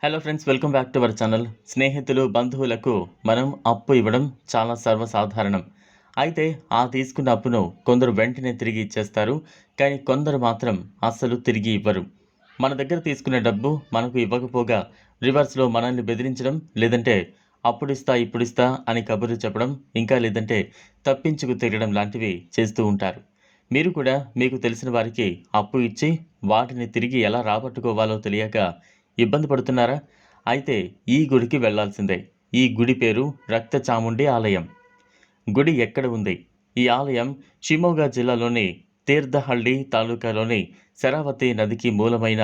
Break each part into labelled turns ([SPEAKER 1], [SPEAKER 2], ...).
[SPEAKER 1] Hello friends, welcome back to our channel. స్నేహితులు, బంధువులకు మనం అప్పు ఇవ్వడం చాలా సర్వసాధారణం. అయితే ఆ తీసుకున్న అప్పును కొందరు వెంటనే తిరిగి ఇచ్చేస్తారు. కానీ కొందరు మాత్రం అస్సలు తిరిగి ఇవ్వరు. మన దగ్గర తీసుకునే డబ్బు మనకు ఇవ్వకపోగా రివర్స్లో మనల్ని బెదిరించడం, లేదంటే అప్పుడిస్తా ఇప్పుడిస్తా అని కబుర్లు చెప్పడం, ఇంకా లేదంటే తప్పించుకు తిరగడం లాంటివి చేస్తూ ఉంటారు. మీరు కూడా మీకు తెలిసిన వారికి అప్పు ఇచ్చి వాటిని తిరిగి ఎలా రాబట్టుకోవాలో తెలియక ఇబ్బంది పడుతున్నారా? అయితే ఈ గుడికి వెళ్ళాల్సిందే. ఈ గుడి పేరు రక్త చాముండి ఆలయం. గుడి ఎక్కడ ఉంది? ఈ ఆలయం షిమోగా జిల్లాలోని తీర్థహళ్లి తాలూకాలోని శరావతి నదికి మూలమైన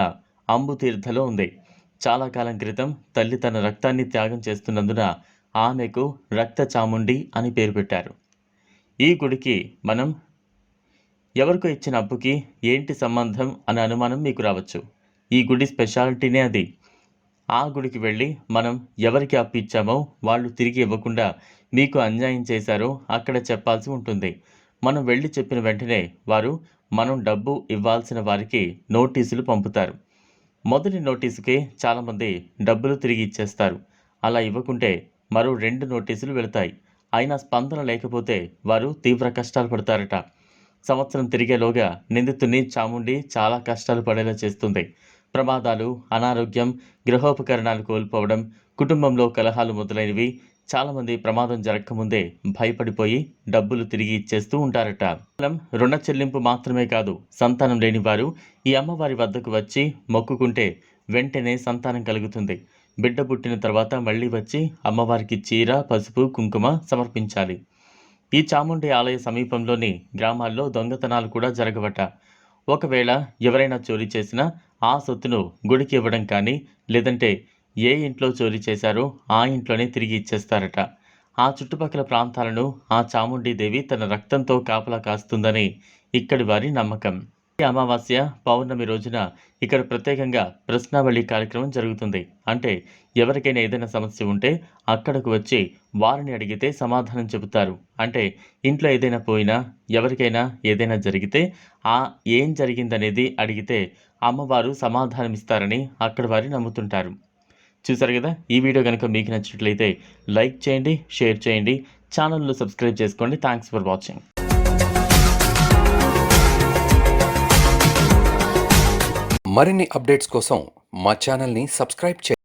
[SPEAKER 1] అంబుతీర్థలో ఉంది. చాలా కాలం క్రితం తల్లి తన రక్తాన్ని త్యాగం చేస్తున్నందున ఆమెకు రక్త చాముండి అని పేరు పెట్టారు. ఈ గుడికి మనం ఎవరికో ఇచ్చిన అప్పుకి ఏంటి సంబంధం అనే అనుమానం మీకు రావచ్చు. ఈ గుడి స్పెషాలిటీనే అది. ఆ గుడికి వెళ్ళి మనం ఎవరికి అప్పు ఇచ్చామో వాళ్ళు తిరిగి ఇవ్వకుండా మీకు అన్యాయం చేశారో అక్కడ చెప్పాల్సి ఉంటుంది. మనం వెళ్ళి చెప్పిన వెంటనే వారు మనం డబ్బు ఇవ్వాల్సిన వారికి నోటీసులు పంపుతారు. మొదటి నోటీసుకే చాలామంది డబ్బులు తిరిగి ఇచ్చేస్తారు. అలా ఇవ్వకుంటే మరో 2 నోటీసులు వెళతాయి. అయినా స్పందన లేకపోతే వారు తీవ్ర కష్టాలు పడతారట. సంవత్సరం తిరిగేలోగా నిందితుని చాముండి చాలా కష్టాలు పడేలా చేస్తుంది. ప్రమాదాలు, అనారోగ్యం, గృహోపకరణాలు కోల్పోవడం, కుటుంబంలో కలహాలు మొదలైనవి. చాలామంది ప్రమాదం జరగకముందే భయపడిపోయి డబ్బులు తిరిగి ఇచ్చేస్తూ ఉంటారట. కేవలం రుణ చెల్లింపు మాత్రమే కాదు, సంతానం లేని వారు ఈ అమ్మవారి వద్దకు వచ్చి మొక్కుకుంటే వెంటనే సంతానం కలుగుతుంది. బిడ్డ పుట్టిన తర్వాత మళ్ళీ వచ్చి అమ్మవారికి చీర, పసుపు, కుంకుమ సమర్పించాలి. ఈ చాముండి ఆలయ సమీపంలోని గ్రామాల్లో దొంగతనాలు కూడా జరగవట. ఒకవేళ ఎవరైనా చోరీ చేసినా ఆ సొత్తును గుడికి ఇవ్వడం కానీ, లేదంటే ఏ ఇంట్లో చోరీ చేశారో ఆ ఇంట్లోనే తిరిగి ఇచ్చేస్తారట. ఆ చుట్టుపక్కల ప్రాంతాలను ఆ చాముండీదేవి తన రక్తంతో కాపలా కాస్తుందని ఇక్కడి వారి నమ్మకం. ఈ అమావాస్య, పౌర్ణమి రోజున ఇక్కడ ప్రత్యేకంగా ప్రశ్నావళి కార్యక్రమం జరుగుతుంది. అంటే ఎవరికైనా ఏదైనా సమస్య ఉంటే అక్కడకు వచ్చి వారిని అడిగితే సమాధానం చెబుతారు. అంటే ఇంట్లో ఏదైనా పోయినా, ఎవరికైనా ఏదైనా జరిగితే ఏం జరిగిందనేది అడిగితే అమ్మవారు సమాధానమిస్తారని అక్కడి వారు నమ్ముతుంటారు. చూసారు కదా, ఈ వీడియో కనుక మీకు నచ్చినట్లయితే లైక్ చేయండి, షేర్ చేయండి, ఛానల్ను సబ్స్క్రైబ్ చేసుకోండి. Thanks for watching.
[SPEAKER 2] మరిన్ని అప్డేట్స్ కోసం మా ఛానల్ని సబ్స్క్రైబ్ చేయండి.